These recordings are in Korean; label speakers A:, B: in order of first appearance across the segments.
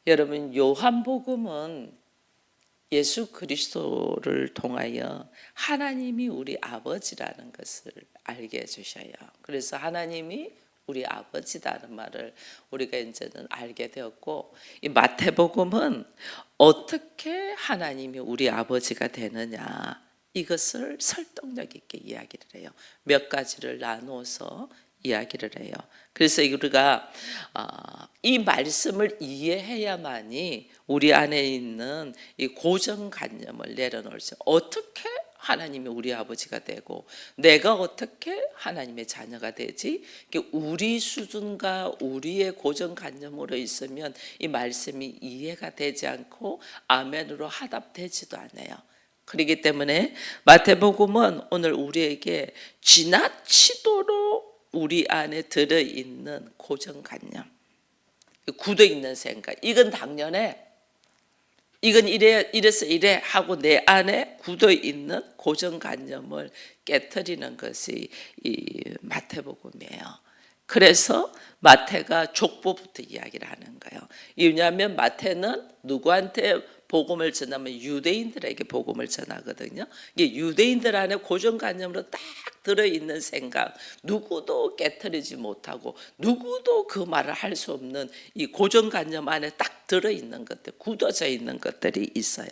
A: 여러분, 요한복음은 예수 그리스도를 통하여 하나님이 우리 아버지라는 것을 알게 해주셔요. 그래서 하나님이 우리 아버지다는 말을 우리가 이제는 알게 되었고, 이 마태복음은 어떻게 하나님이 우리 아버지가 되느냐, 이것을 설득력 있게 이야기를 해요. 몇 가지를 나누어서 이야기를 해요. 그래서 우리가 이 말씀을 이해해야만이 우리 안에 있는 이 고정관념을 내려놓을 수, 어떻게 하나님이 우리 아버지가 되고 내가 어떻게 하나님의 자녀가 되지? 우리 수준과 우리의 고정관념으로 있으면 이 말씀이 이해가 되지 않고 아멘으로 화답되지도 않아요. 그렇기 때문에 마태복음은 오늘 우리에게 지나치도록 우리 안에 들어있는 고정관념, 굳어있는 생각, 이건 당연해, 이건 이래서 이래 하고 내 안에 굳어있는 고정관념을 깨트리는 것이 이 마태복음이에요. 그래서 마태가 족보부터 이야기를 하는 거예요. 왜냐하면 마태는 누구한테 복음을 전하면 유대인들에게 복음을 전하거든요. 이게 유대인들 안에 고정관념으로 딱 들어있는 생각, 누구도 깨트리지 못하고 누구도 그 말을 할 수 없는 이 고정관념 안에 딱 들어있는 것들, 굳어져 있는 것들이 있어요.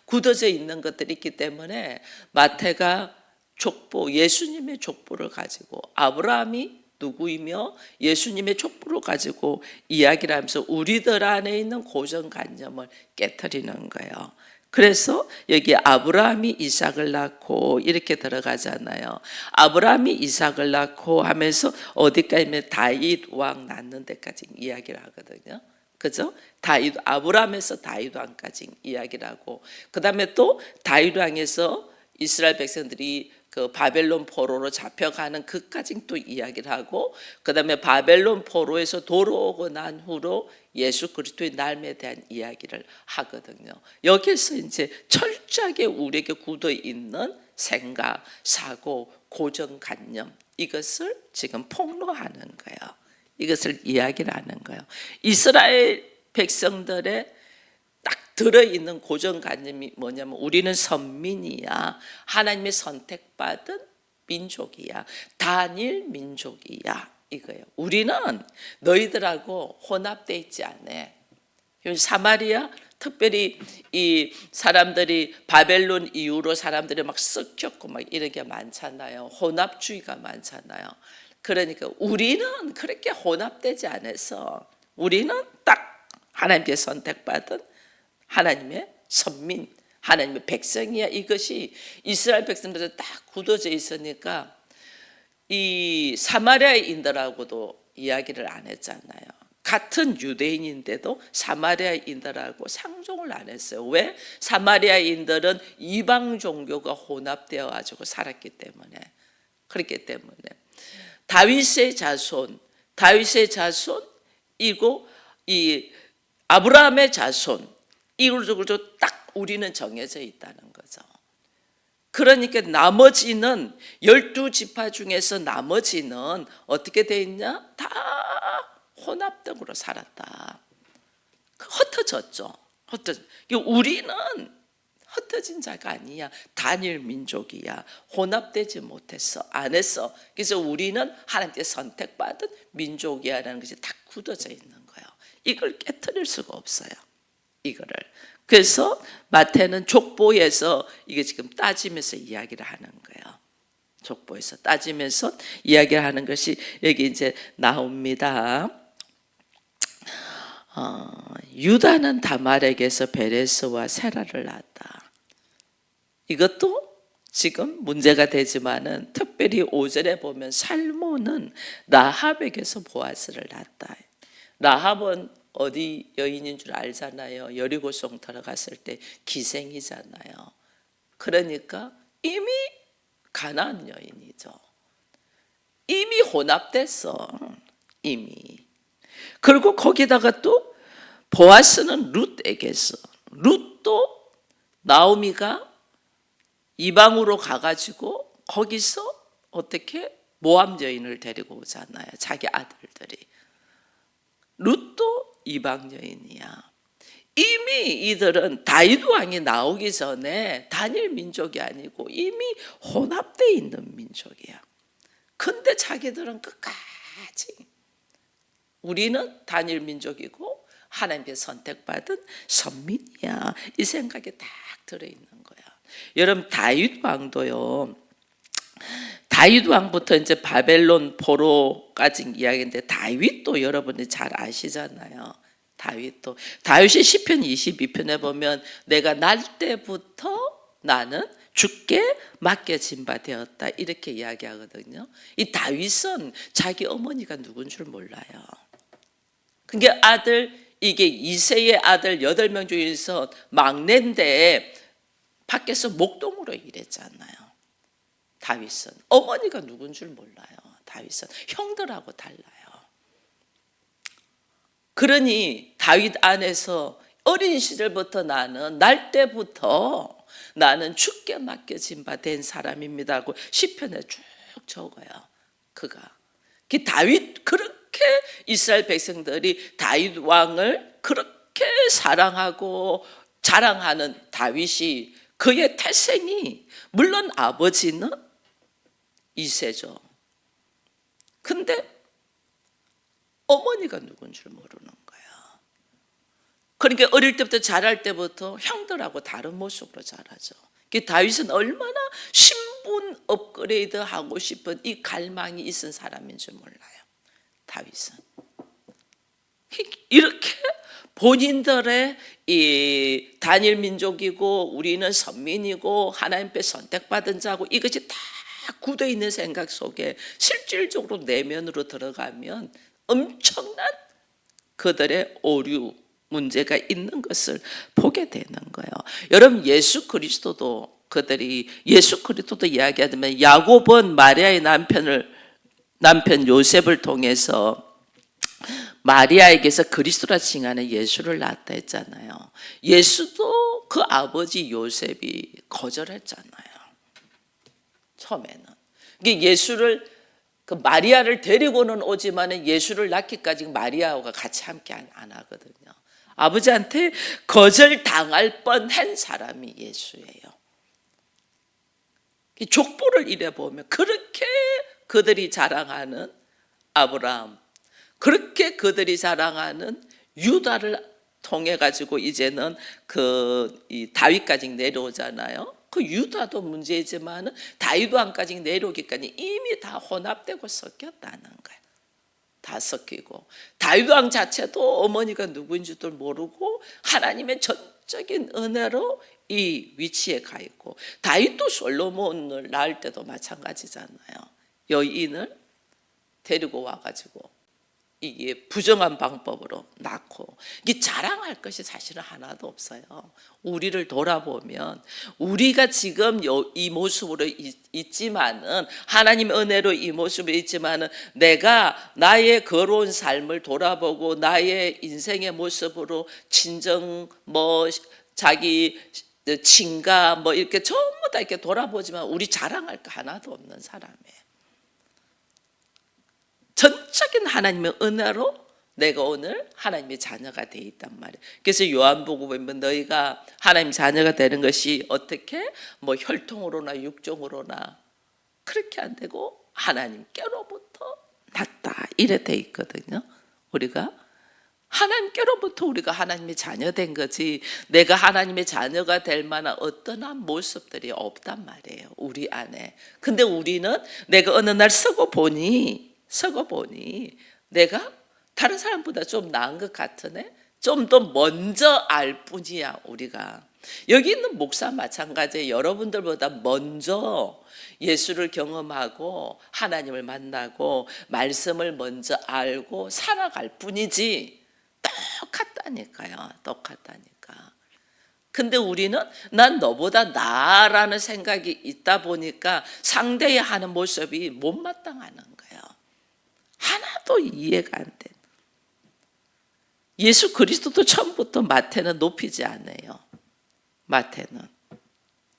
A: 굳어져 있는 것들이 있기 때문에 마태가 족보, 예수님의 족보를 가지고 아브라함이 누구이며 예수님의 족보를 가지고 이야기를 하면서 우리들 안에 있는 고정관념을 깨트리는 거예요. 그래서 여기 아브라함이 이삭을 낳고 이렇게 들어가잖아요. 아브라함이 이삭을 낳고 하면서 어디까지 다윗 왕 낳는 데까지 이야기를 하거든요. 그죠? 다윗, 아브라함에서 다윗 왕까지 이야기를 하고, 그 다음에 또 다윗 왕에서 이스라엘 백성들이 그 바벨론 포로로 잡혀가는 그까지 또 이야기를 하고, 그 다음에 바벨론 포로에서 돌아오고 난 후로 예수 그리스도의 날에 대한 이야기를 하거든요. 여기서 이제 철저하게 우리에게 굳어 있는 생각, 사고, 고정관념, 이것을 지금 폭로하는 거예요. 이것을 이야기를 하는 거예요. 이스라엘 백성들의 딱 들어있는 고정관념이 뭐냐면 우리는 선민이야, 하나님의 선택받은 민족이야, 단일 민족이야, 이거예요. 우리는 너희들하고 혼합되어 있지 않아. 사마리아, 특별히 이 사람들이 바벨론 이후로 사람들이 막 섞였고 막 이렇게 많잖아요. 혼합주의가 많잖아요. 그러니까 우리는 그렇게 혼합되지 않아서 우리는 딱 하나님께 선택받은 하나님의 선민, 하나님의 백성이야. 이것이 이스라엘 백성들에 딱 굳어져 있으니까 이 사마리아인들하고도 이야기를 안 했잖아요. 같은 유대인인데도 사마리아인들하고 상종을 안 했어요. 왜? 사마리아인들은 이방 종교가 혼합되어 가지고 살았기 때문에. 그렇기 때문에 다윗의 자손이고 이 아브라함의 자손, 이걸로 딱 우리는 정해져 있다는 거죠. 그러니까 나머지는 12지파 중에서 나머지는 어떻게 돼 있냐? 다 혼합적으로 살았다. 흩어졌죠. 우리는 흩어진 자가 아니야. 단일 민족이야. 혼합되지 못했어. 안 했어. 그래서 우리는 하나님께 선택받은 민족이야라는 것이 딱 굳어져 있는 거예요. 이걸 깨트릴 수가 없어요. 이거를. 그래서 마태는 족보에서 이게 지금 따지면서 이야기를 하는 거예요. 족보에서 따지면서 이야기를 하는 것이 여기 이제 나옵니다. 유다는 다말에게서 베레스와 세라를 낳았다. 이것도 지금 문제가 되지만은 특별히 5절에 보면 살모는 라합에게서 보아스를 낳았다. 라합은 어디 여인인 줄 알잖아요. 여리고성 들어갔을 때 기생이잖아요. 그러니까 이미 가나안 여인이죠. 이미 혼합됐어. 이미. 그리고 거기다가 또 보아스는 룻에게서, 룻도 나오미가 이방으로 가가지고 거기서 어떻게 모압 여인을 데리고 오잖아요. 자기 아들들이. 룻도 이방 여인이야. 이미 이들은 다윗 왕이 나오기 전에 단일 민족이 아니고 이미 혼합되어 있는 민족이야. 근데 자기들은 끝까지 우리는 단일 민족이고 하나님께 선택받은 선민이야, 이 생각이 딱 들어있는 거야. 여러분, 다윗 왕도요, 다윗 왕부터 이제 바벨론 포로까지 이야기인데, 다윗도 여러분이 잘 아시잖아요. 다윗이 시편 22편에 보면 내가 날 때부터 나는 주께 맡겨진 바 되었다, 이렇게 이야기하거든요. 이 다윗은 자기 어머니가 누군 줄 몰라요. 그게 이게 이새의 아들 8명 중에서 막내인데 밖에서 목동으로 일했잖아요. 다윗은 어머니가 누군 줄 몰라요. 다윗은 형들하고 달라요. 그러니 다윗 안에서 어린 시절부터 날 때부터 나는 주께 맡겨진 바 된 사람입니다 하고 시편에 쭉 적어요. 그가 다윗, 그렇게 이스라엘 백성들이 다윗 왕을 그렇게 사랑하고 자랑하는 다윗이, 그의 태생이 물론 아버지는 이새죠. 근데 어머니가 누군 줄 모르는 거예요. 그러니까 어릴 때부터, 자랄 때부터 형들하고 다른 모습으로 자라죠. 다윗은 얼마나 신분 업그레이드 하고 싶은 이 갈망이 있은 사람인 줄 몰라요. 다윗은 이렇게 본인들의 이 단일 민족이고 우리는 선민이고 하나님께 선택받은 자고, 이것이 다 굳어 있는 생각 속에 실질적으로 내면으로 들어가면 엄청난 그들의 오류, 문제가 있는 것을 보게 되는 거예요. 여러분, 예수 그리스도도 이야기하면 야곱은 마리아의 남편 요셉을 통해서 마리아에게서 그리스도라 칭하는 예수를 낳았다 했잖아요. 예수도 그 아버지 요셉이 거절했잖아요. 처음에는 예수를, 그 마리아를 데리고는 오지만 예수를 낳기까지 마리아와 같이 함께 안 하거든요. 아버지한테 거절당할 뻔한 사람이 예수예요. 족보를 이래 보면 그렇게 그들이 자랑하는 아브라함, 그렇게 그들이 자랑하는 유다를 통해 가지고 이제는 이 다윗까지 내려오잖아요. 그 유다도 문제이지만 다윗 왕까지 내려오기까지 이미 다 혼합되고 섞였다는 거예요. 다 섞이고, 다윗 왕 자체도 어머니가 누구인지도 모르고 하나님의 전적인 은혜로 이 위치에 가 있고, 다윗도 솔로몬을 낳을 때도 마찬가지잖아요. 여인을 데리고 와가지고 이게 부정한 방법으로 낳고, 이게 자랑할 것이 사실은 하나도 없어요. 우리를 돌아보면 우리가 지금 이 모습으로 있지만은, 하나님의 은혜로 이 모습으로 있지만은, 내가 나의 거로운 삶을 돌아보고 나의 인생의 모습으로 친정, 자기 친가 이렇게 전부 다 이렇게 돌아보지만 우리 자랑할 거 하나도 없는 사람이에요. 전적인 하나님의 은혜로 내가 오늘 하나님의 자녀가 되어 있단 말이에요. 그래서 요한복음에 보면 너희가 하나님 자녀가 되는 것이 어떻게 혈통으로나 육종으로나 그렇게 안 되고 하나님께로부터 났다, 이래 돼 있거든요. 우리가 하나님께로부터 우리가 하나님의 자녀 된 거지, 내가 하나님의 자녀가 될 만한 어떠한 모습들이 없단 말이에요, 우리 안에. 근데 우리는 내가 어느 날 서고 보니 내가 다른 사람보다 좀 나은 것 같으네, 좀 더 먼저 알 뿐이야. 우리가 여기 있는 목사 마찬가지예요. 여러분들보다 먼저 예수를 경험하고 하나님을 만나고 말씀을 먼저 알고 살아갈 뿐이지 똑같다니까. 근데 우리는 난 너보다 나아라는 생각이 있다 보니까 상대의 하는 모습이 못마땅하는 거예요. 하나도 이해가 안 돼. 예수 그리스도도 처음부터 마태는 높이지 않아요. 마태는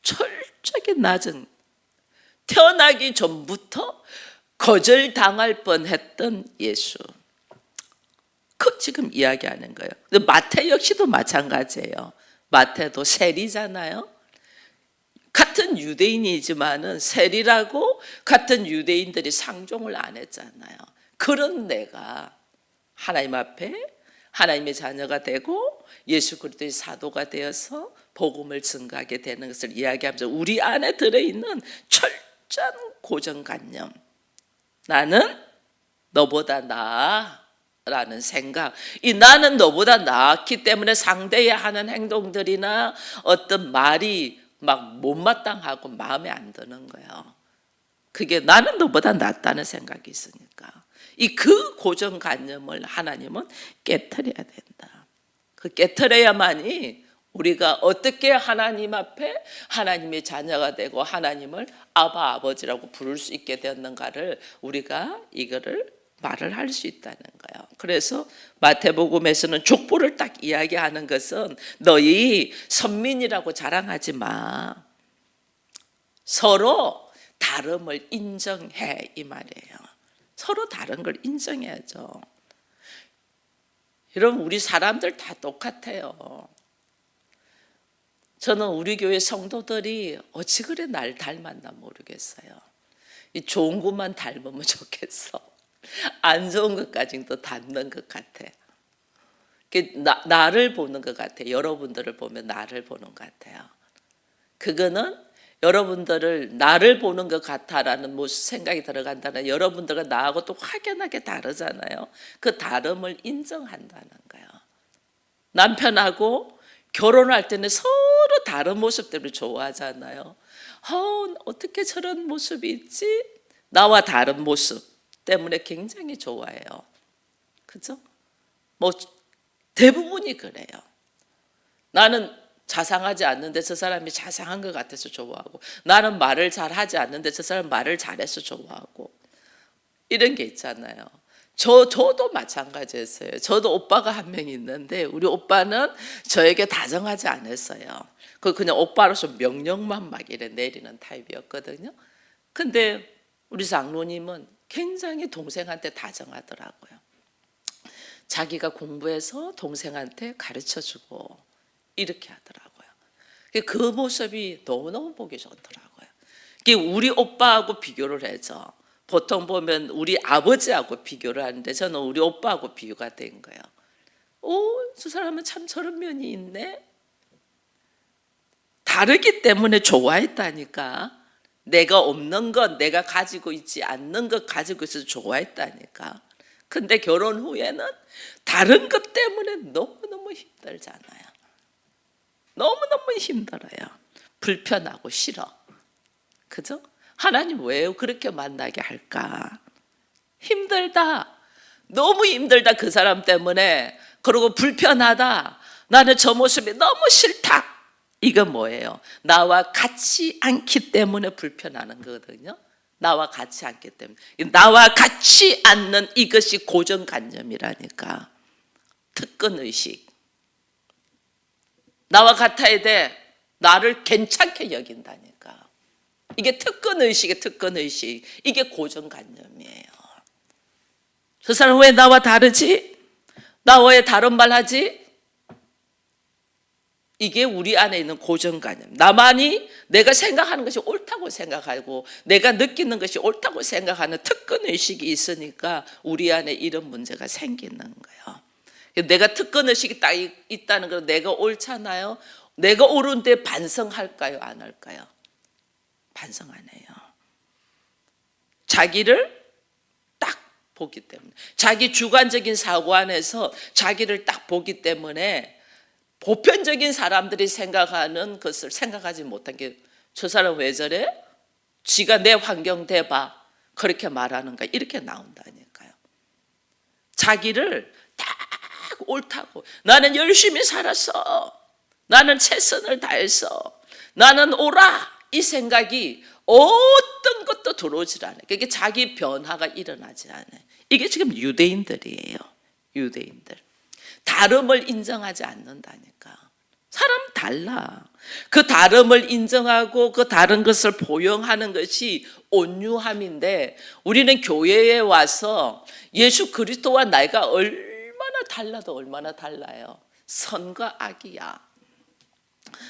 A: 철저하게 낮은, 태어나기 전부터 거절당할 뻔했던 예수. 그 지금 이야기하는 거예요. 근데 마태 역시도 마찬가지예요. 마태도 세리잖아요. 같은 유대인이지만은 세리라고 같은 유대인들이 상종을 안 했잖아요. 그런 내가 하나님 앞에 하나님의 자녀가 되고 예수 그리스도의 사도가 되어서 복음을 증거하게 되는 것을 이야기하면서 우리 안에 들어있는 철저한 고정관념, 나는 너보다 나아 라는 생각, 이 나는 너보다 나았기 때문에 상대에 하는 행동들이나 어떤 말이 막 못마땅하고 마음에 안 드는 거예요. 그게 나는 너보다 낫다는 생각이 있으니까 이 그 고정관념을 하나님은 깨트려야 된다. 그 깨트려야만이 우리가 어떻게 하나님 앞에 하나님의 자녀가 되고 하나님을 아바 아버지라고 부를 수 있게 되었는가를 우리가 이거를 말을 할 수 있다는 거예요. 그래서 마태복음에서는 족보를 딱 이야기하는 것은 너희 선민이라고 자랑하지 마. 서로 다름을 인정해 이 말이에요. 서로 다른 걸 인정해야죠. 여러분 우리 사람들 다 똑같아요. 저는 우리 교회 성도들이 어찌 그래 날 닮았나 모르겠어요. 이 좋은 것만 닮으면 좋겠어. 안 좋은 것까지도 닮는 것 같아. 나를 보는 것 같아. 여러분들을 보면 나를 보는 것 같아요. 그거는 여러분들을 나를 보는 것 같아라는 생각이 들어간다는, 여러분들과 나하고 또 확연하게 다르잖아요. 그 다름을 인정한다는 거예요. 남편하고 결혼할 때는 서로 다른 모습 때문에 좋아하잖아요. 어떻게 저런 모습이 있지? 나와 다른 모습 때문에 굉장히 좋아해요. 그죠? 뭐 대부분이 그래요. 나는 자상하지 않는데 저 사람이 자상한 것 같아서 좋아하고, 나는 말을 잘하지 않는데 저 사람 말을 잘해서 좋아하고, 이런 게 있잖아요. 저도 마찬가지였어요. 저도 오빠가 한 명 있는데 우리 오빠는 저에게 다정하지 않았어요. 그냥 오빠로서 명령만 막 이래 내리는 타입이었거든요. 근데 우리 장로님은 굉장히 동생한테 다정하더라고요. 자기가 공부해서 동생한테 가르쳐주고 이렇게 하더라고요. 그 모습이 너무너무 보기 좋더라고요. 우리 오빠하고 비교를 해서 보통 보면 우리 아버지하고 비교를 하는데 저는 우리 오빠하고 비교가 된 거예요. 저 사람은 참 저런 면이 있네. 다르기 때문에 좋아했다니까. 내가 없는 것, 내가 가지고 있지 않는 것 가지고 있어서 좋아했다니까. 근데 결혼 후에는 다른 것 때문에 너무너무 힘들잖아요. 너무너무 힘들어요. 불편하고 싫어. 그죠? 하나님 왜 그렇게 만나게 할까? 힘들다. 너무 힘들다 그 사람 때문에. 그리고 불편하다. 나는 저 모습이 너무 싫다. 이건 뭐예요? 나와 같지 않기 때문에 불편하는 거거든요. 나와 같이 않기 때문에. 나와 같이 않는 이것이 고정관념이라니까. 특권의식. 나와 같아야 돼. 나를 괜찮게 여긴다니까. 이게 특권의식의 특권의식. 이게 고정관념이에요. 저 사람 왜 나와 다르지? 나 왜 다른 말 하지? 이게 우리 안에 있는 고정관념. 나만이 내가 생각하는 것이 옳다고 생각하고 내가 느끼는 것이 옳다고 생각하는 특권의식이 있으니까 우리 안에 이런 문제가 생기는 거예요. 내가 특권의식이 딱 있다는 건 내가 옳잖아요. 내가 옳은데 반성할까요? 안 할까요? 반성 안 해요. 자기를 딱 보기 때문에, 자기 주관적인 사고 안에서 자기를 딱 보기 때문에 보편적인 사람들이 생각하는 것을 생각하지 못한 게, 저 사람 왜 저래? 지가 내 환경 대봐. 그렇게 말하는가? 이렇게 나온다니까요. 자기를 딱 옳다고. 나는 열심히 살았어. 나는 최선을 다했어. 나는 옳아. 이 생각이 어떤 것도 들어오질 않아요. 그게 자기 변화가 일어나지 않아요. 이게 지금 유대인들이에요. 유대인들. 다름을 인정하지 않는다니까. 사람 달라. 그 다름을 인정하고 그 다른 것을 포용하는 것이 온유함인데, 우리는 교회에 와서 예수 그리스도와 내가 얼마나 달라도 얼마나 달라요. 선과 악이야.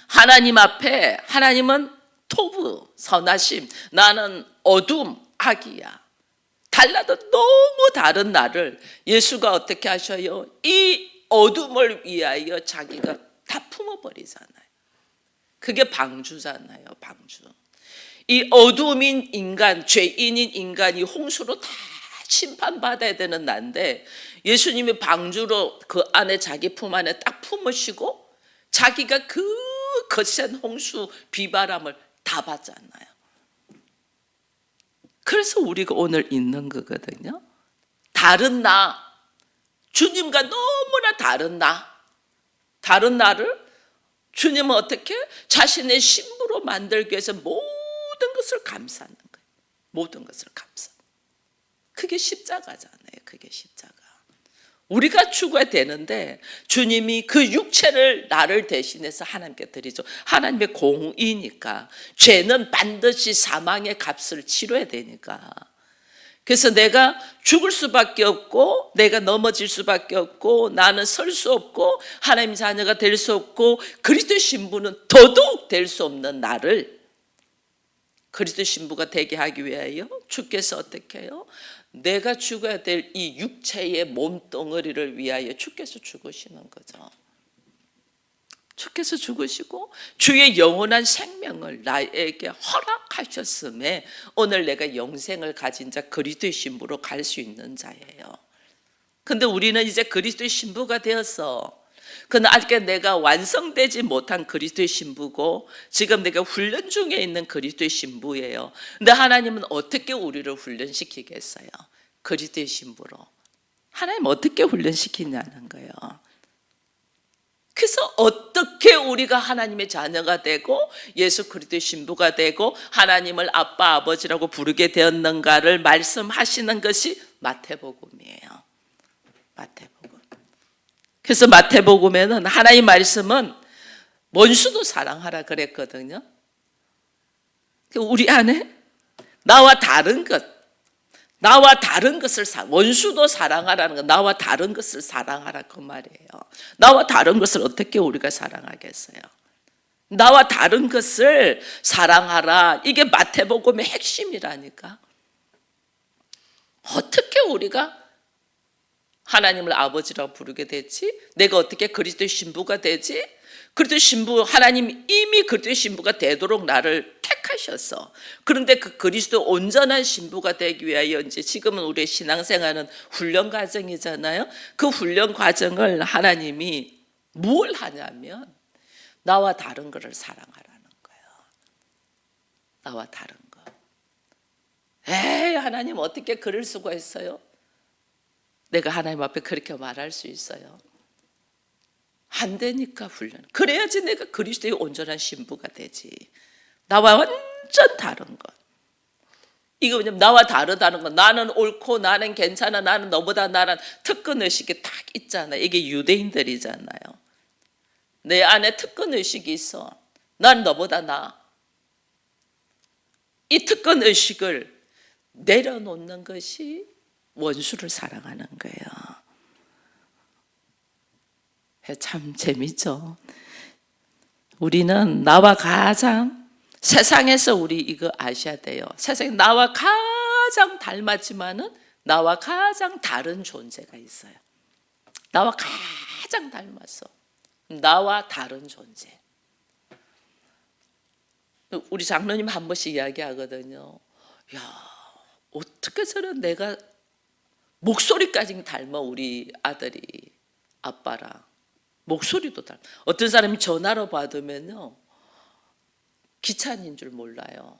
A: 하나님 앞에 하나님은 토부, 선하심, 나는 어둠, 악이야. 달라도 너무 다른 나를 예수가 어떻게 하셔요? 이 어둠을 위하여 자기가 다 품어버리잖아요. 그게 방주잖아요. 방주. 이 어둠인 인간, 죄인인 인간이 홍수로 다 심판받아야 되는 난데 예수님이 방주로 그 안에 자기 품 안에 딱 품으시고 자기가 그 거센 홍수 비바람을 다 받잖아요. 그래서 우리가 오늘 있는 거거든요. 다른 나, 주님과 너무나 다른 나, 다른 나를 주님은 어떻게 자신의 신부로 만들기 위해서 모든 것을 감싸는 거예요. 모든 것을 감싸. 그게 십자가잖아요. 그게 십자가. 우리가 죽어야 되는데 주님이 그 육체를 나를 대신해서 하나님께 드리죠. 하나님의 공의니까 죄는 반드시 사망의 값을 치러야 되니까. 그래서 내가 죽을 수밖에 없고 내가 넘어질 수밖에 없고 나는 설 수 없고 하나님의 자녀가 될 수 없고 그리스도의 신부는 더더욱 될 수 없는 나를 그리스도의 신부가 되게 하기 위하여 주께서 어떻게 해요? 내가 죽어야 될 이 육체의 몸덩어리를 위하여 주께서 죽으시는 거죠. 주께서 죽으시고 주의 영원한 생명을 나에게 허락하셨음에 오늘 내가 영생을 가진 자 그리스도의 신부로 갈 수 있는 자예요. 근데 우리는 이제 그리스도의 신부가 되었어. 그러나 아직 내가 완성되지 못한 그리스도의 신부고 지금 내가 훈련 중에 있는 그리스도의 신부예요. 근데 하나님은 어떻게 우리를 훈련시키겠어요? 그리스도의 신부로. 하나님 어떻게 훈련시키냐는 거예요. 그래서 어떻게 우리가 하나님의 자녀가 되고 예수 그리스도의 신부가 되고 하나님을 아빠 아버지라고 부르게 되었는가를 말씀하시는 것이 마태복음이에요. 마태복음. 그래서 마태복음에는 하나님 말씀은 원수도 사랑하라 그랬거든요. 우리 안에 나와 다른 것, 나와 다른 것을 원수도 사랑하라는 거, 나와 다른 것을 사랑하라 그 말이에요. 나와 다른 것을 어떻게 우리가 사랑하겠어요? 나와 다른 것을 사랑하라. 이게 마태복음의 핵심이라니까. 어떻게 우리가 하나님을 아버지라고 부르게 되지? 내가 어떻게 그리스도의 신부가 되지? 그리스도의 신부, 하나님 이미 그리스도의 신부가 되도록 나를 택하셨어. 그런데 그 그리스도 온전한 신부가 되기 위하여 이제 지금은 우리의 신앙생활은 훈련 과정이잖아요. 그 훈련 과정을 하나님이 뭘 하냐면 나와 다른 것을 사랑하라는 거예요. 나와 다른 거. 에이, 하나님 어떻게 그럴 수가 있어요? 내가 하나님 앞에 그렇게 말할 수 있어요? 안 되니까 훈련. 그래야지 내가 그리스도의 온전한 신부가 되지. 나와 완전 다른 것. 이거 왜냐면 나와 다르다는 건 나는 옳고 나는 괜찮아 나는 너보다 나란 특권의식이 딱 있잖아요. 이게 유대인들이잖아요. 내 안에 특권의식이 있어. 난 너보다 나아. 이 특권의식을 내려놓는 것이 원수를 사랑하는 거예요. 참 재밌죠. 우리는 나와 가장 세상에서 우리 이거 아셔야 돼요. 세상에 나와 가장 닮았지만은 나와 가장 다른 존재가 있어요. 나와 가장 닮았어. 나와 다른 존재. 우리 장로님 한 번씩 이야기하거든요. 야, 어떻게 저런 내가 목소리까지 닮아 우리 아들이 아빠랑. 목소리도 닮아. 어떤 사람이 전화로 받으면요. 기찬인 줄 몰라요.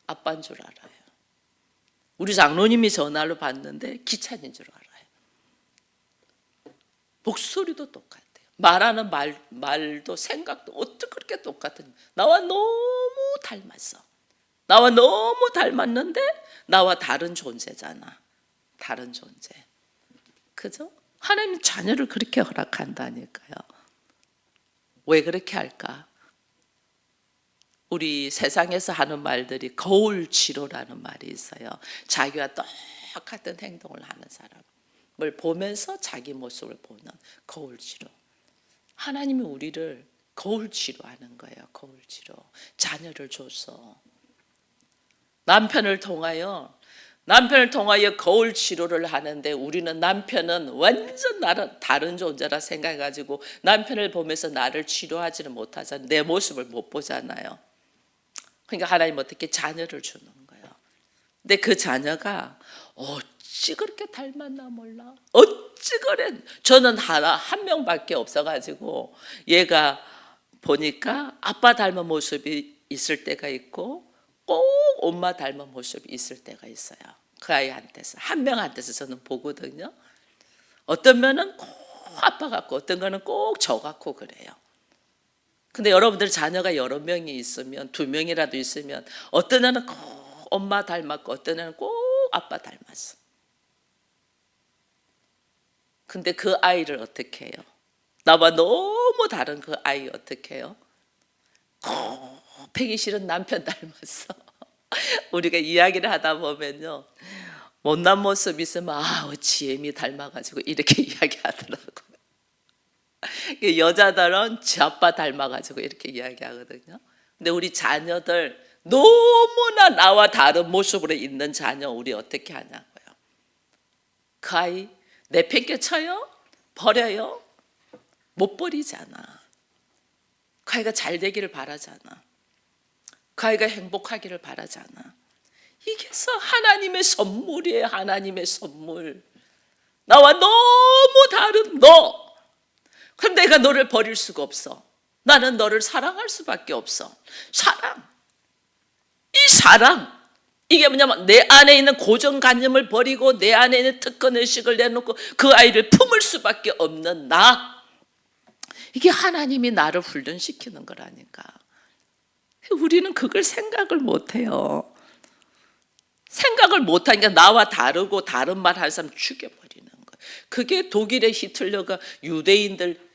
A: 아빠인 줄 알아요. 우리 장로님이 전화로 받는데 기찬인 줄 알아요. 목소리도 똑같아요. 말하는 말도 생각도 어떻게 그렇게 똑같은. 나와 너무 닮았어. 나와 너무 닮았는데 나와 다른 존재잖아. 다른 존재. 그죠? 하나님 자녀를 그렇게 허락한다니까요. 왜 그렇게 할까? 우리 세상에서 하는 말들이 거울치료라는 말이 있어요. 자기와 똑같은 행동을 하는 사람. 보면서 자기 모습을 보는 거울 치료. 하나님이 우리를 거울 치료하는 거예요. 거울 치료. 자녀를 줘서 남편을 통하여 거울 치료를 하는데, 우리는 남편은 완전 나는 다른 존재라 생각해가지고 남편을 보면서 나를 치료하지는 못하잖아요. 내 모습을 못 보잖아요. 그러니까 하나님 어떻게 자녀를 주는 거예요. 근데 그 자녀가 어찌 그렇게 닮았나 몰라. 어찌 그래. 저는 한 명밖에 없어가지고 얘가 보니까 아빠 닮은 모습이 있을 때가 있고 꼭 엄마 닮은 모습이 있을 때가 있어요. 그 아이한테서, 한 명한테서 저는 보거든요. 어떤 면은 꼭 아빠 같고 어떤 거는 꼭 저 같고 그래요. 근데 여러분들 자녀가 여러 명이 있으면, 2명이라도 있으면 어떤 애는 꼭 엄마 닮았고 어떤 애는 꼭 아빠 닮았어. 근데 그 아이를 어떻게 해요? 나와 너무 다른 그 아이 어떻게 해요? 꼭 패기 싫은 남편 닮았어. 우리가 이야기를 하다 보면요, 못난 모습 있으면 지엠이 닮아가지고 이렇게 이야기하더라고요. 여자들은 지 아빠 닮아가지고 이렇게 이야기하거든요. 근데 우리 자녀들 너무나 나와 다른 모습으로 있는 자녀 우리 어떻게 하냐고요. 그 아이 내팽개쳐요? 버려요? 못 버리잖아. 그 아이가 잘 되기를 바라잖아. 그 아이가 행복하기를 바라잖아. 이게 하나님의 선물이에요. 하나님의 선물. 나와 너무 다른 너. 그런데 내가 너를 버릴 수가 없어. 나는 너를 사랑할 수밖에 없어. 사랑. 이 사랑. 이게 뭐냐면 내 안에 있는 고정관념을 버리고 내 안에 있는 특권의식을 내놓고 그 아이를 품을 수밖에 없는 나. 이게 하나님이 나를 훈련시키는 거라니까. 우리는 그걸 생각을 못해요. 생각을 못하니까 나와 다르고 다른 말 하는 사람 죽여버리는 거예요. 그게 독일의 히틀러가 유대인들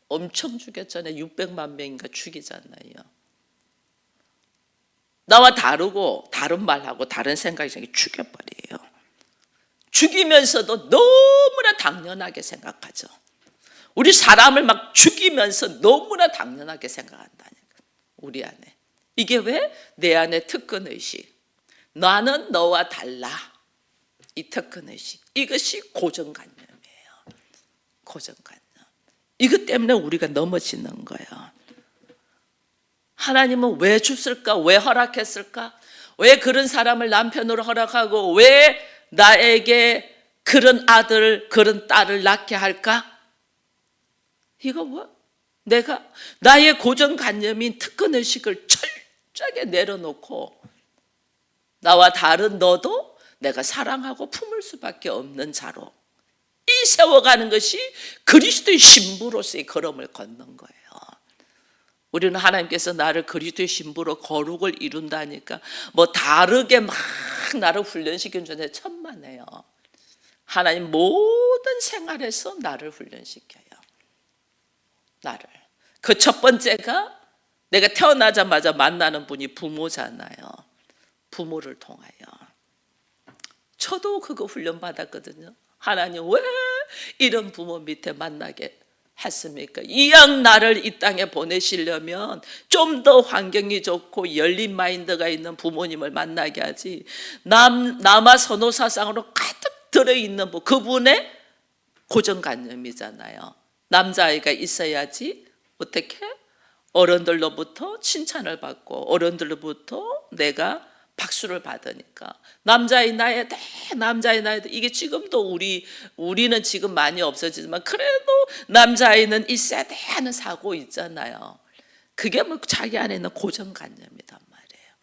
A: 엄청 죽였잖아요. 600만 명인가 죽이잖아요. 나와 다르고 다른 말하고 다른 생각이 죽여버려요. 죽이면서도 너무나 당연하게 생각하죠. 우리 사람을 막 죽이면서 너무나 당연하게 생각한다니까. 우리 안에. 이게 왜? 내 안에 특권의식. 나는 너와 달라. 이 특권의식. 이것이 고정관념이에요. 고정관념. 이것 때문에 우리가 넘어지는 거예요. 하나님은 왜 줬을까? 왜 허락했을까? 왜 그런 사람을 남편으로 허락하고 왜 나에게 그런 아들, 그런 딸을 낳게 할까? 이거 뭐? 내가 나의 고정관념인 특권의식을 철저하게 내려놓고 나와 다른 너도 내가 사랑하고 품을 수밖에 없는 자로 이 세워가는 것이 그리스도의 신부로서의 걸음을 걷는 거예요. 우리는 하나님께서 나를 그리스도의 신부로 거룩을 이룬다니까 뭐 다르게 막 나를 훈련시키는 존재 천만에요. 하나님 모든 생활에서 나를 훈련시켜요. 나를. 그 첫 번째가 내가 태어나자마자 만나는 분이 부모잖아요. 부모를 통하여. 저도 그거 훈련받았거든요. 하나님 왜 이런 부모 밑에 만나게 했습니까? 이왕 나를 이 땅에 보내시려면 좀 더 환경이 좋고 열린 마인드가 있는 부모님을 만나게 하지. 남아 선호사상으로 가득 들어있는 그분의 고정관념이잖아요. 남자아이가 있어야지 어떻게? 어른들로부터 칭찬을 받고 어른들로부터 내가 박수를 받으니까 남자의 나이에 이게 지금도 우리는 지금 많이 없어지지만 그래도 남자아이는 있어야 돼 하는 사고 있잖아요. 그게 뭐 자기 안에 있는 고정관념이란 말이에요.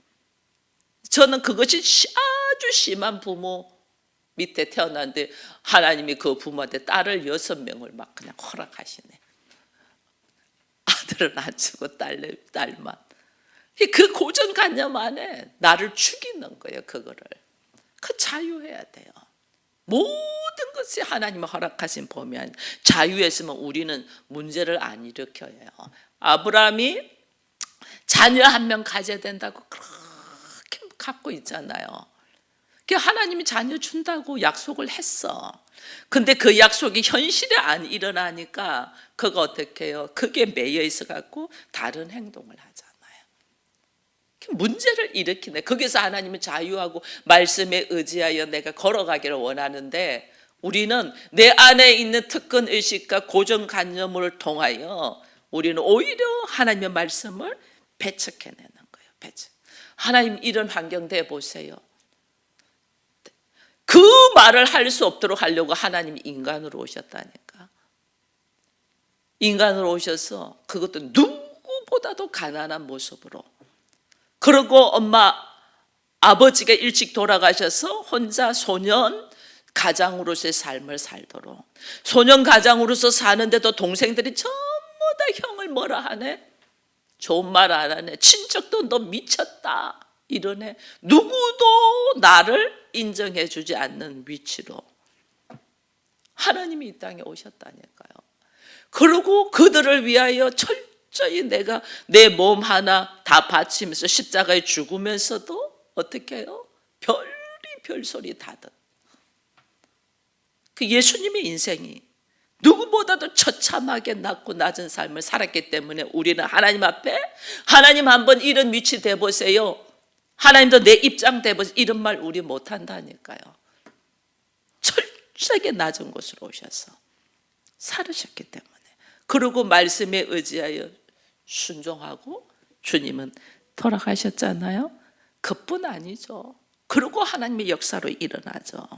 A: 저는 그것이 아주 심한 부모 밑에 태어났는데 하나님이 그 부모한테 딸을 6명을 막 그냥 허락하시네. 아들은 안 주고 딸만. 그 고정관념 안에 나를 죽이는 거예요. 그거를. 그 자유해야 돼요. 모든 것이 하나님이 허락하신 범위 안에 자유했으면 우리는 문제를 안 일으켜요. 아브라함이 자녀 한 명 가져야 된다고 그렇게 갖고 있잖아요. 하나님이 자녀 준다고 약속을 했어. 근데 그 약속이 현실에 안 일어나니까 그가 어떻게 해요? 그게 매여 있어 갖고 다른 행동을 하잖아요. 문제를 일으키네. 거기서 하나님은 자유하고 말씀에 의지하여 내가 걸어가기를 원하는데, 우리는 내 안에 있는 특권 의식과 고정관념을 통하여 우리는 오히려 하나님의 말씀을 배척해내는 거예요. 배척. 하나님, 이런 환경 돼 보세요. 그 말을 할 수 없도록 하려고 하나님이 인간으로 오셨다니까. 인간으로 오셔서 그것도 누구보다도 가난한 모습으로. 그리고 엄마 아버지가 일찍 돌아가셔서 혼자 소년 가장으로서의 삶을 살도록, 소년 가장으로서 사는데도 동생들이 전부 다 형을 뭐라 하네? 좋은 말 안 하네. 친척도 너 미쳤다 이러네. 누구도 나를 인정해 주지 않는 위치로 하나님이 이 땅에 오셨다니까요. 그리고 그들을 위하여 철저히 내가 내 몸 하나 다 바치면서 십자가에 죽으면서도 어떻게 해요? 별이 별소리 다 듣. 그 예수님의 인생이 누구보다도 처참하게 낮고 낮은 삶을 살았기 때문에 우리는 하나님 앞에, 하나님 한번 이런 위치 돼보세요. 하나님도 내 입장 돼보세요. 이런 말 우리 못한다니까요. 철저하게 낮은 곳으로 오셔서 살으셨기 때문에. 그리고 말씀에 의지하여 순종하고 주님은 돌아가셨잖아요. 그뿐 아니죠. 그리고 하나님의 역사로 일어나죠.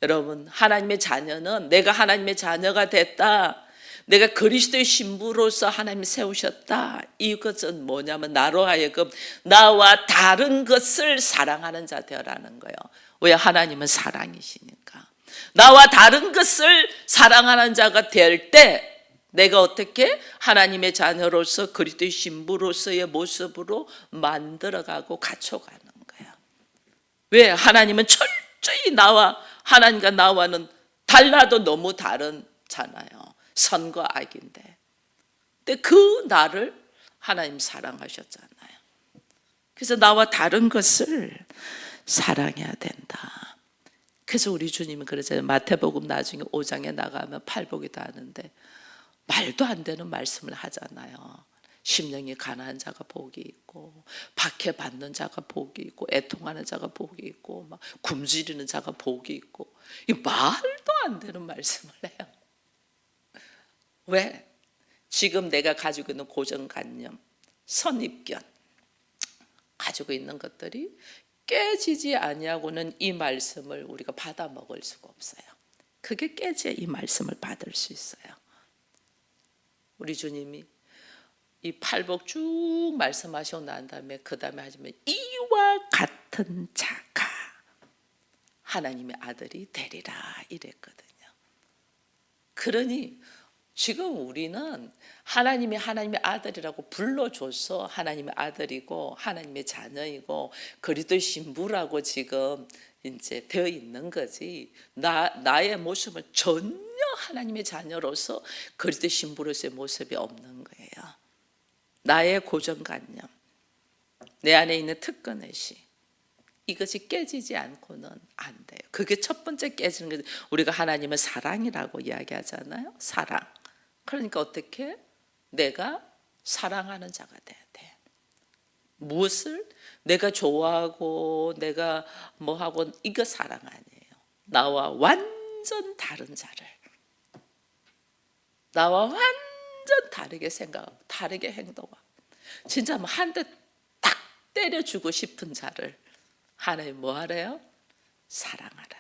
A: 여러분, 하나님의 자녀는 내가 하나님의 자녀가 됐다, 내가 그리스도의 신부로서 하나님이 세우셨다, 이것은 뭐냐면 나로 하여금 나와 다른 것을 사랑하는 자 되어라는 거예요. 왜? 하나님은 사랑이시니까. 나와 다른 것을 사랑하는 자가 될 때 내가 어떻게 하나님의 자녀로서 그리스도의 신부로서의 모습으로 만들어가고 갖춰가는 거예요. 왜? 하나님은 철저히 나와, 하나님과 나와는 달라도 너무 다르잖아요. 선과 악인데. 근데 그 나를 하나님 사랑하셨잖아요. 그래서 나와 다른 것을 사랑해야 된다. 그래서 우리 주님은 그러잖아요. 마태복음 나중에 5장에 나가면 팔복이다 하는데 말도 안 되는 말씀을 하잖아요. 심령이 가난한 자가 복이 있고, 박해받는 자가 복이 있고, 애통하는 자가 복이 있고, 막 굶주리는 자가 복이 있고, 이 말도 안 되는 말씀을 해요. 왜? 지금 내가 가지고 있는 고정관념, 선입견 가지고 있는 것들이 깨지지 아니하고는 이 말씀을 우리가 받아 먹을 수가 없어요. 그게 깨져야 이 말씀을 받을 수 있어요. 우리 주님이 이 팔복 쭉 말씀하시고 난 다음에 그 다음에 하시면 이와 같은 자가 하나님의 아들이 되리라 이랬거든요. 그러니 지금 우리는 하나님의 아들이라고 불러줘서 하나님의 아들이고 하나님의 자녀이고 그리스도의 신부라고 지금 이제 되어 있는 거지, 나의 모습은 전혀 하나님의 자녀로서 그리스도의 신부로서의 모습이 없는 거예요. 나의 고정관념, 내 안에 있는 특권의식, 이것이 깨지지 않고는 안 돼요. 그게 첫 번째 깨지는 거죠. 우리가 하나님은 사랑이라고 이야기하잖아요. 사랑. 그러니까 어떻게? 내가 사랑하는 자가 돼야 돼. 무엇을? 내가 좋아하고 내가 뭐하고 이거 사랑 아니에요. 나와 완전 다른 자를, 나와 완전 다르게 생각하고 다르게 행동하고 진짜 뭐 한 대 딱 때려주고 싶은 자를 하나님 뭐 하래요? 사랑하라.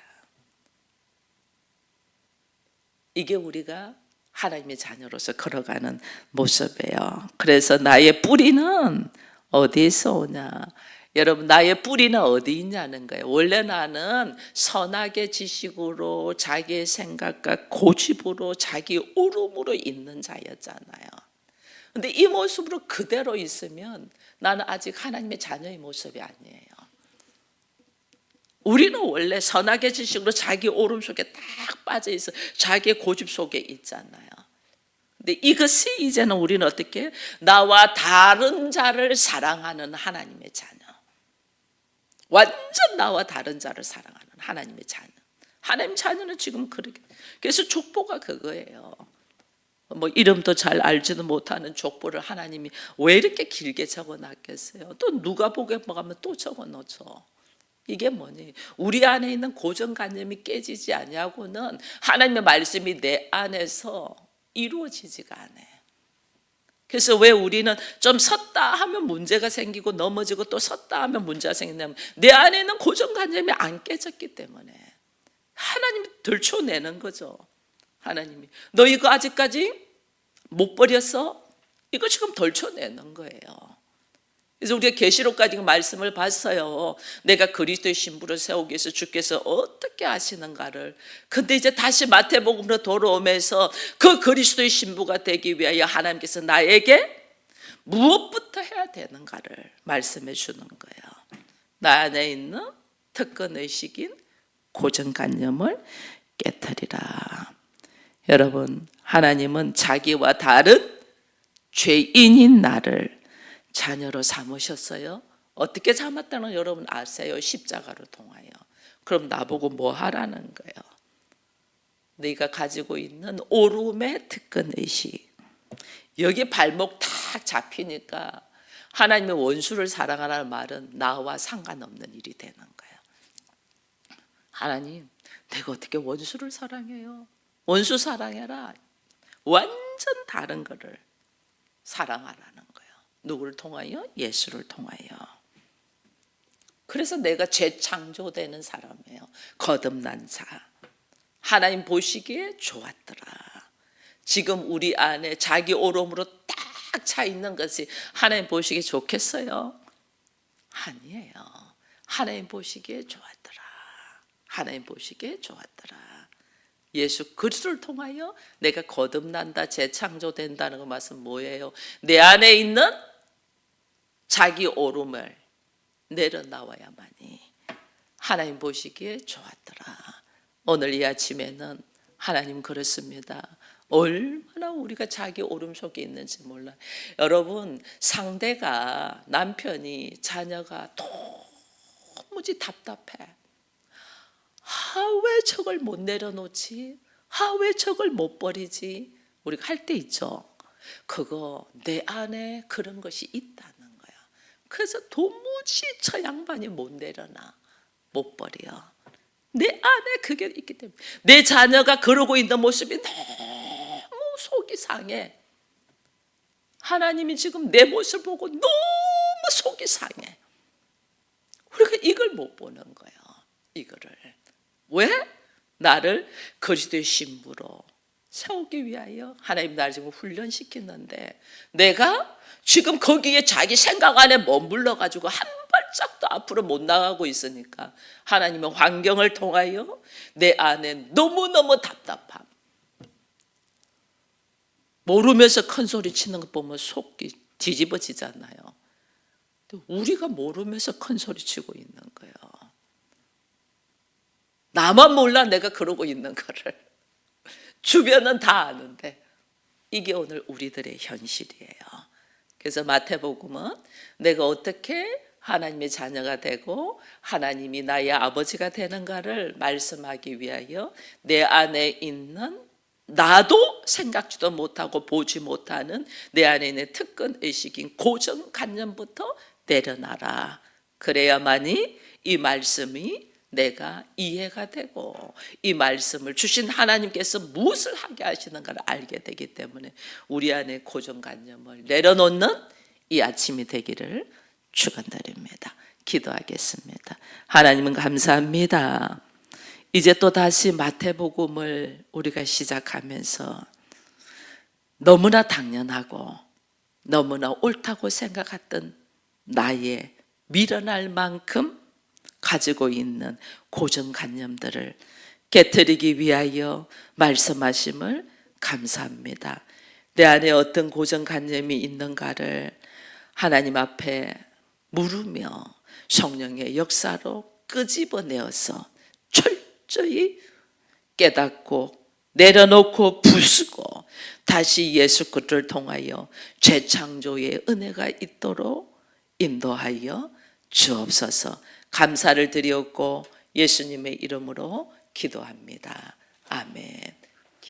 A: 이게 우리가 하나님의 자녀로서 걸어가는 모습이에요. 그래서 나의 뿌리는 어디에서 오냐? 여러분, 나의 뿌리는 어디 있냐는 거예요. 원래 나는 선악의 지식으로 자기의 생각과 고집으로 자기 오름으로 있는 자였잖아요. 근데 이 모습으로 그대로 있으면 나는 아직 하나님의 자녀의 모습이 아니에요. 우리는 원래 선악의 지식으로 자기 오름 속에 딱 빠져 있어, 자기의 고집 속에 있잖아요. 근데 이것이 이제는 우리는 어떻게? 나와 다른 자를 사랑하는 하나님의 자녀. 완전 나와 다른 자를 사랑하는 하나님의 자녀. 하나님 자녀는 지금 그렇게. 그래서 족보가 그거예요. 뭐 이름도 잘 알지도 못하는 족보를 하나님이 왜 이렇게 길게 적어놨겠어요? 또 누가복음에 가면 또 적어놓죠. 이게 뭐니? 우리 안에 있는 고정관념이 깨지지 않냐고는 하나님의 말씀이 내 안에서 이루어지지가 않아요. 그래서 왜 우리는 좀 섰다 하면 문제가 생기고 넘어지고 또 섰다 하면 문제가 생기냐면 내 안에 있는 고정관념이 안 깨졌기 때문에 하나님이 들춰내는 거죠. 하나님이 너 이거 아직까지 못 버렸어? 이거 지금 덜쳐내는 거예요. 그래서 우리가 계시록까지 말씀을 봤어요. 내가 그리스도의 신부를 세우기 위해서 주께서 어떻게 하시는가를. 근데 이제 다시 마태복음으로 돌아오면서 그 그리스도의 신부가 되기 위하여 하나님께서 나에게 무엇부터 해야 되는가를 말씀해 주는 거예요. 나 안에 있는 특권의식인 고정관념을 깨뜨리라. 여러분, 하나님은 자기와 다른 죄인인 나를 자녀로 삼으셨어요. 어떻게 삼았다는 여러분 아세요? 십자가로 통하여. 그럼 나보고 뭐 하라는 거예요? 네가 가지고 있는 오름의 특권의식. 여기 발목 탁 잡히니까 하나님의 원수를 사랑하라는 말은 나와 상관없는 일이 되는 거예요. 하나님, 내가 어떻게 원수를 사랑해요? 원수 사랑해라. 완전 다른 거를 사랑하라는 거예요. 누구를 통하여? 예수를 통하여. 그래서 내가 재창조되는 사람이에요. 거듭난 자. 하나님 보시기에 좋았더라. 지금 우리 안에 자기 오름으로 딱 차 있는 것이 하나님 보시기에 좋겠어요? 아니에요. 하나님 보시기에 좋았더라. 하나님 보시기에 좋았더라. 예수 그리스도를 통하여 내가 거듭난다, 재창조된다는 그 말은 뭐예요? 내 안에 있는 자기 오름을 내려놔야만이 하나님 보시기에 좋았더라. 오늘 이 아침에는 하나님 그렇습니다. 얼마나 우리가 자기 오름 속에 있는지 몰라요. 여러분, 상대가 남편이 자녀가 도무지 답답해. 왜 저걸 못 내려놓지? 왜 저걸 못 버리지? 우리가 할 때 있죠. 그거 내 안에 그런 것이 있다는 거야. 그래서 도무지 저 양반이 못 내려놔. 못 버려. 내 안에 그게 있기 때문에 내 자녀가 그러고 있는 모습이 너무 속이 상해. 하나님이 지금 내 모습을 보고 너무 속이 상해. 우리가 이걸 못 보는 거예요. 이거를. 왜? 나를 그리스도의 신부로 세우기 위하여 하나님 나를 지금 훈련시키는데 내가 지금 거기에 자기 생각 안에 머물러 가지고 한 발짝도 앞으로 못 나가고 있으니까 하나님의 환경을 통하여 내 안에 너무너무 답답함. 모르면서 큰 소리 치는 거 보면 속이 뒤집어지잖아요. 우리가 모르면서 큰 소리 치고 있는 거예요. 나만 몰라 내가 그러고 있는 거를. 주변은 다 아는데 이게 오늘 우리들의 현실이에요. 그래서 마태복음은 내가 어떻게 하나님의 자녀가 되고 하나님이 나의 아버지가 되는가를 말씀하기 위하여 내 안에 있는 나도 생각지도 못하고 보지 못하는 내 안에 있는 특권의식인 고정관념부터 내려놔라. 그래야만이 이 말씀이 내가 이해가 되고 이 말씀을 주신 하나님께서 무엇을 하게 하시는가를 알게 되기 때문에 우리 안에 고정관념을 내려놓는 이 아침이 되기를 축원드립니다. 기도하겠습니다. 하나님은 감사합니다. 이제 또 다시 마태복음을 우리가 시작하면서 너무나 당연하고 너무나 옳다고 생각했던 나의 미련할 만큼 가지고 있는 고정관념들을 깨트리기 위하여 말씀하심을 감사합니다. 내 안에 어떤 고정관념이 있는가를 하나님 앞에 물으며 성령의 역사로 끄집어내어서 철저히 깨닫고 내려놓고 부수고 다시 예수 그리스도를 통하여 재창조의 은혜가 있도록 인도하여 주옵소서. 감사를 드렸고 예수님의 이름으로 기도합니다. 아멘.